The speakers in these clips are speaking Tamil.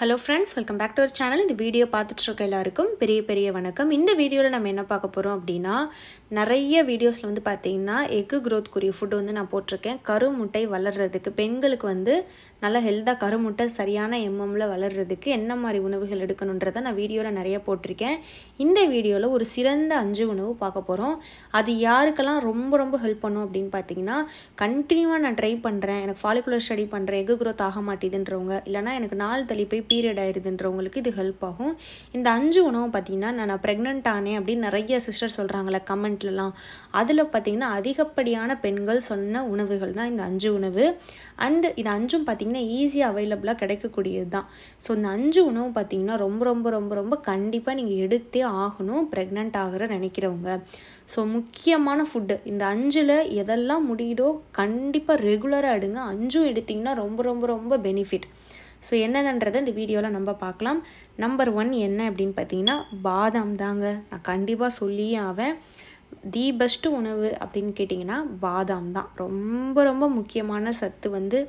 Hello friends, welcome back to our channel. இந்த வீடியோ பார்த்துட்டு இருக்க எல்லாருக்கும் பெரிய வணக்கம். இந்த வீடியோல நம்ம என்ன பார்க்க போறோம் அப்படினா நிறைய வீடியோஸ்ல வந்து பாத்தீங்கன்னா எக் growth குறிய ஃபுட் வந்து நான் போட்டுருக்கேன். கருமுட்டை வளர்றதுக்கு பெண்களுக்கு வந்து நல்ல ஹெல்தா கருமுட்டை சரியான எம்எம்ல வளர்றதுக்கு என்ன மாதிரி உணவுகள் எடுக்கணும்ன்றத நான் வீடியோல நிறைய போட்டுருக்கேன். இந்த வீடியோல ஒரு சிறந்த 5 உணவு பார்க்க போறோம். அது யாருக்கெல்லாம் ரொம்ப ஹெல்ப் பண்ணும் அப்படினு பாத்தீங்கன்னா கண்டினியூவா நான் ட்ரை பண்றேன். எனக்கு ஃபாலிகுலர் ஸ்டடி பண்றேன். எக் growth ஆக மாட்டேதுன்றவங்க இல்லனா எனக்கு நாள் தள்ளி பீரியட் ஆயிருதுன்றவங்களுக்கு இது ஹெல்ப் ஆகும். இந்த 5 உணவு பாத்தீங்கன்னா நான் பிரெக்னன்ட் ஆனே அப்படி நிறைய சிஸ்டர் சொல்றாங்கல கமெண்ட்லலாம். அதுல பாத்தீங்கன்னா அதிகப்படியான பெண்கள் சொன்ன உணவுகள் தான் இந்த 5 உணவு. and இது 5ம் பாத்தீங்கன்னா ஈஸியா அவேலபிளா கிடைக்கக்கூடியது தான். சோ இந்த 5 உணவு பாத்தீங்கன்னா ரொம்ப கண்டிப்பா நீங்க எடுத்தே ஆகணும் பிரெக்னன்ட் ஆகற நினைக்கிறவங்க. சோ முக்கியமான ஃபுட் இந்த 5ல எதெல்லாம் முடியுதோ கண்டிப்பா ரெகுலரா எடுங்க. 5ம் எடுத்தீங்கன்னா ரொம்ப பெனிஃபிட். சோ என்னன்றதை இந்த வீடியோல நம்ம பார்க்கலாம். நம்பர் 1 என்ன அப்படினு பாத்தீங்கன்னா பாதாம் தாங்க. நான் கண்டிப்பா சொல்லியே ஆவேன். தி பெஸ்ட் உணவு அப்படினு கேட்டிங்கன்னா பாதாம் தான். ரொம்ப முக்கியமான சத்து வந்து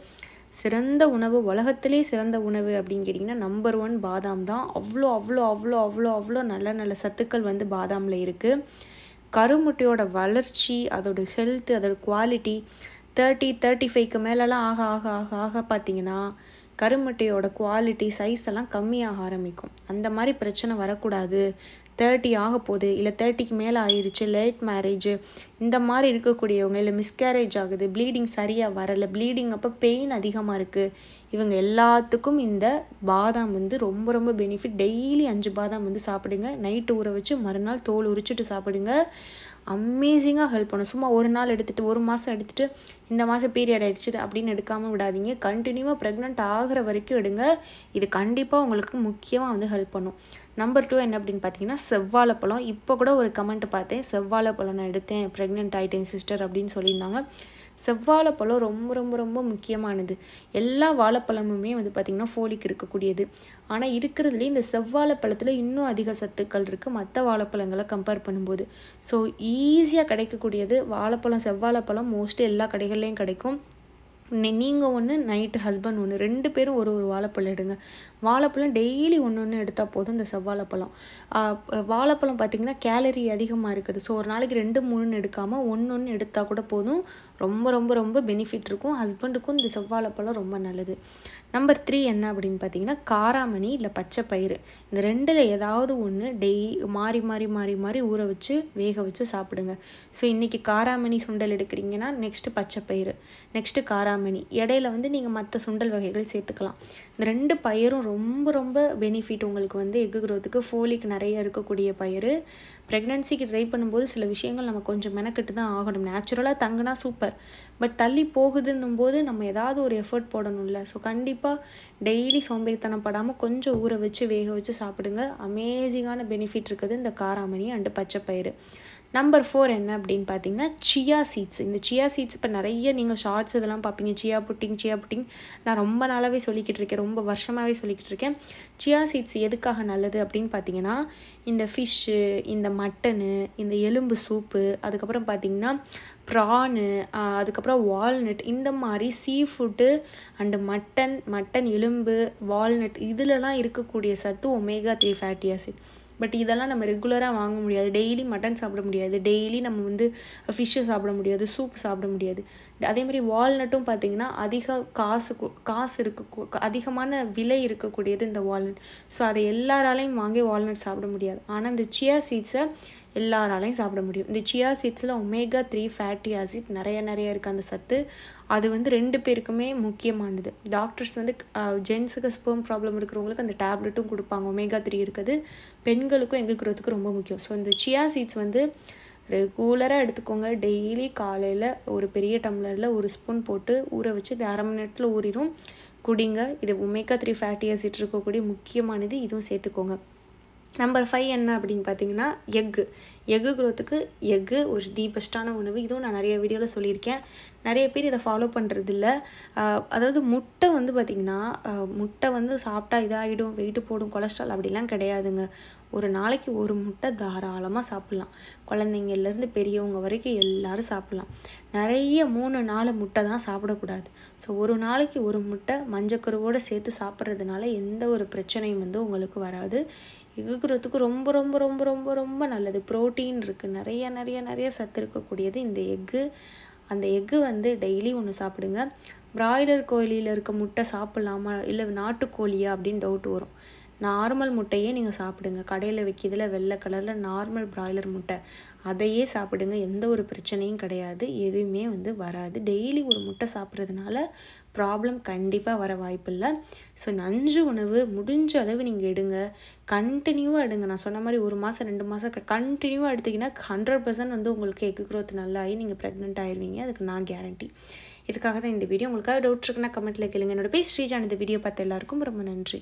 சிறந்த உணவு உலகத்திலே சிறந்த உணவு அப்படினு கேட்டிங்கன்னா நம்பர் 1 பாதாம் தான். அவ்ளோ நல்ல சத்துக்கள் வந்து பாதாம்ல இருக்கு. கருமுட்டையோட வளர்ச்சி, அதோட ஹெல்த், அதோட குவாலிட்டி 30-35க்கு மேலலாம் ஆக பாத்தீங்கன்னா கருமுட்டையோட குவாலிட்டி சைஸ் எல்லாம் கம்மியாக ஆரம்பிக்கும். அந்த மாதிரி பிரச்சனை வரக்கூடாது. 30 ஆக போகுது இல்ல 30க்கு மேல ஆயிருச்சு, லேட் மேரேஜ் இந்த மாதிரி இருக்கக்கூடியவங்க இல்ல மிஸ்கேரேஜ் ஆகுது, ப்ளீடிங் சரியா வரல, ப்ளீடிங் அப்ப பெயின் அதிகமா இருக்கு, இவங்க எல்லாத்துக்கும் இந்த பாதாம் வந்து ரொம்ப பெனிஃபிட். டெய்லி 5 பாதாம் வந்து சாப்பிடுங்க. நைட் ஊற வச்சு மறுநாள் தோல் உரிச்சிட்டு சாப்பிடுங்க. அமேசிங்கா ஹெல்ப் பண்ணும். சும்மா ஒரு நாள் எடுத்துட்டு ஒரு மாசம் எடுத்துட்டு இந்த மாசம் பீரியட் ஆயிடுச்சு அப்படினு எடுக்காம விடாதீங்க. கண்டினியூவா பிரெக்னன்ட் ஆகுற வரைக்கும் எடுங்க. இது கண்டிப்பா உங்களுக்கு முக்கியமா வந்து ஹெல்ப் பண்ணும். நம்பர் 2 என்ன அப்படினு பாத்தீங்கன்னா செவ்வாழைப்பழம். இப்போ கூட ஒரு கமெண்ட் பார்த்தேன், செவ்வாழைப்பழம் நான் எடுத்தேன் பிரெக்னன்ட் ஆயிட்டேன் சிஸ்டர் அப்படினு சொல்லியிருந்தாங்க. செவ்வாழைப்பழம் ரொம்ப முக்கியமானது. எல்லா வாழைப்பழமுமே வந்து பாத்தீங்கன்னா ஃபோலிக் இருக்கக்கூடியது. ஆனா இருக்குறதுல இந்த செவ்வாழைப்பழத்துல இன்னும் அதிக சத்துக்கள் இருக்கு மத்த வாழைப்பழங்களை கம்பேர் பண்ணும்போது. சோ ஈஸியா கிடைக்கக்கூடியது வாழைப்பழம். செவ்வாழைப்பழம் மோஸ்ட்லி எல்லா கடைகள்லயும் கிடைக்கும். நீங்க ஒன்று நைட் ஹஸ்பண்ட் ஒன்று 2 பேரும் ஒரு வாழைப்பழம் எடுங்க. வாழைப்பழம் டெய்லி ஒன்று எடுத்தா போதும். இந்த செவ்வாழைப்பழம் வாழைப்பழம் பார்த்தீங்கன்னா கேலரி அதிகமாக இருக்குது. ஸோ ஒரு நாளைக்கு 2-3 எடுக்காமல் ஒன்று எடுத்தால் கூட போதும். ரொம்ப பெனிஃபிட் இருக்கும். ஹஸ்பண்டுக்கும் இந்த செவ்வாழைப்பழம் ரொம்ப நல்லது. நம்பர் 3 என்ன அப்படின்னு பார்த்தீங்கன்னா காராமணி இல்லை பச்சை பயிறு. இந்த 2ல் ஏதாவது ஒன்று மாறி ஊற வச்சு வேக வச்சு சாப்பிடுங்க. ஸோ இன்றைக்கி காராமணி சுண்டல் எடுக்கிறீங்கன்னா நெக்ஸ்ட்டு பச்சை பயிறு, நெக்ஸ்ட்டு காராமணி, இடையில வந்து நீங்கள் மற்ற சுண்டல் வகைகள் சேர்த்துக்கலாம். இந்த 2 பயிரும் ரொம்ப பெனிஃபிட் உங்களுக்கு வந்து எக் growthக்கு. ஃபோலிக் நிறைய இருக்கக்கூடிய பயிறு. ப்ரெக்னன்சிக்கு ட்ரை பண்ணும்போது சில விஷயங்கள் நம்ம கொஞ்சம் மெனக்கிட்டு தான் ஆகணும். நேச்சுரலாக தங்குனா சூப்பர், பட் தள்ளி போகுதுன்னும் போது நம்ம ஏதாவது ஒரு எஃபர்ட் போடணும்ல. ஸோ கண்டிப்பாக டெய்லி சோம்பேறித்தனம் படாமல் கொஞ்சம் ஊற வச்சு வேக வச்சு சாப்பிடுங்க. அமேசிங்கான பெனிஃபிட் இருக்குது இந்த காராமணி அண்டு பச்சை பயிறு. நம்பர் 4 என்ன அப்படின்னு பார்த்தீங்கன்னா சியா சீட்ஸ். இந்த சியா சீட்ஸ் இப்போ நிறைய நீங்கள் ஷார்ட்ஸ் இதெல்லாம் பார்ப்பீங்க. சியா புட்டிங் நான் ரொம்ப நாளாகவே சொல்லிக்கிட்டு இருக்கேன், ரொம்ப வருஷமாகவே சொல்லிக்கிட்டு இருக்கேன். சியா சீட்ஸ் எதுக்காக நல்லது அப்படின்னு பார்த்தீங்கன்னா இந்த ஃபிஷ்ஷு, இந்த மட்டனு, இந்த எலும்பு சூப்பு, அதுக்கப்புறம் பார்த்தீங்கன்னா ப்ரானு, அதுக்கப்புறம் வால்நட், இந்த மாதிரி சீ ஃபுட்டு அண்டு மட்டன் எலும்பு, வால்நட் இதிலலாம் இருக்கக்கூடிய சத்து ஒமேகா 3 ஃபேட்டி ஆசிட். பட் இதெல்லாம் நம்ம ரெகுலராக வாங்க முடியாது. டெய்லி மட்டன் சாப்பிட முடியாது, டெய்லி நம்ம வந்து ஃபிஷ்ஷு சாப்பிட முடியாது, சூப் சாப்பிட முடியாது. அதேமாதிரி வால்நட்டும் பார்த்திங்கன்னா அதிக காசு அதிகமான விலை இருக்கக்கூடியது இந்த வால்நட். ஸோ அதை எல்லாராலையும் வாங்கி வால்நட் சாப்பிட முடியாது. ஆனால் இந்த சியா சீட்ஸை எல்லாராலையும் சாப்பிட முடியும். இந்த சியா சீட்ஸில் ஒமேகா 3 ஃபேட்டி ஆசிட் நிறைய இருக்குது அந்த சத்து. அது வந்து 2 பேருக்குமே முக்கியமானது. டாக்டர்ஸ் வந்து ஜென்ஸுக்கு ஸ்பெர்ம் ப்ராப்ளம் இருக்கிறவங்களுக்கு அந்த டேப்லெட்டும் கொடுப்பாங்க. ஒமேகா 3 இருக்குது. பெண்களுக்கும் எக் growthக்கு ரொம்ப முக்கியம். ஸோ இந்த சியா சீட்ஸ் வந்து ரெகுலராக எடுத்துக்கோங்க. டெய்லி காலையில் ஒரு பெரிய டம்ளரில் 1 ஸ்பூன் போட்டு ஊற வச்சு 1/2 மணி நேரத்தில் ஊறிடும், குடிங்க. இது ஒமேகா 3 ஃபேட்டி ஆசிட் இருக்கக்கூடிய முக்கியமானது. இதுவும் சேர்த்துக்கோங்க. நம்பர் 5 என்ன அப்படின்னு பார்த்தீங்கன்னா எக் growthக்கு எக்கு ஒரு தி பெஸ்ட்டான உணவு. இதுவும் நான் நிறைய வீடியோவில் சொல்லியிருக்கேன். நிறைய பேர் இதை ஃபாலோ பண்ணுறதில்ல. அதாவது முட்டை வந்து பார்த்திங்கன்னா முட்டை வந்து சாப்பிட்டா இதாகிடும், வெயிட்டு போடும், கொலஸ்ட்ரால் அப்படிலாம் கிடையாதுங்க. ஒரு நாளைக்கு ஒரு முட்டை தாராளமாக சாப்பிட்லாம். குழந்தைங்கள்லேருந்து பெரியவங்க வரைக்கும் எல்லோரும் சாப்பிட்லாம். நிறைய 3-4 முட்டை தான் சாப்பிடக்கூடாது. ஸோ ஒரு நாளைக்கு ஒரு முட்டை மஞ்சக்கருவோடு சேர்த்து சாப்பிட்றதுனால எந்த ஒரு பிரச்சனையும் வந்து உங்களுக்கு வராது. எக்கு growthக்கு ரொம்ப ரொம்ப ரொம்ப ரொம்ப ரொம்ப நல்லது. ப்ரோட்டீன் இருக்குது, நிறைய சத்து இருக்கக்கூடியது இந்த எக்கு. அந்த எக்கு வந்து டெய்லி ஒன்று சாப்பிடுங்க. பிராய்லர் கோழியில் இருக்க முட்டை சாப்பிட்லாமா இல்லை நாட்டுக்கோழியா அப்படின்னு டவுட் வரும். நார்மல் முட்டையே நீங்கள் சாப்பிடுங்க. கடையில் விற்கிதில் வெள்ளை கலரில் நார்மல் பிராய்லர் முட்டை அதையே சாப்பிடுங்க. எந்த ஒரு பிரச்சனையும் கிடையாது, எதுவுமே வந்து வராது. டெய்லி ஒரு முட்டை சாப்பிட்றதுனால ப்ராப்ளம் கண்டிப்பாக வர வாய்ப்பில்லை. ஸோ நஞ்சு உணவு முடிஞ்ச அளவு நீங்கள் எடுங்க, கண்டினியூவாக எடுங்க. நான் சொன்ன மாதிரி 1 மாதம் 2 மாதம் கண்டினியூவாக எடுத்திங்கன்னா 100% வந்து உங்களுக்கு எக்கு growth நல்லாகி நீங்கள் ப்ரெக்னென்ட் ஆயிடுவீங்க. அதுக்கு நான் கேரண்டி. இதுக்காக தான் இந்த வீடியோ. உங்களுக்காக டவுட் இருக்குன்னா கமெண்ட்டில் கேளுங்க. என்னோட பேர் ஸ்ரீஜான். இந்த வீடியோ பார்த்த எல்லாருக்கும் ரொம்ப நன்றி.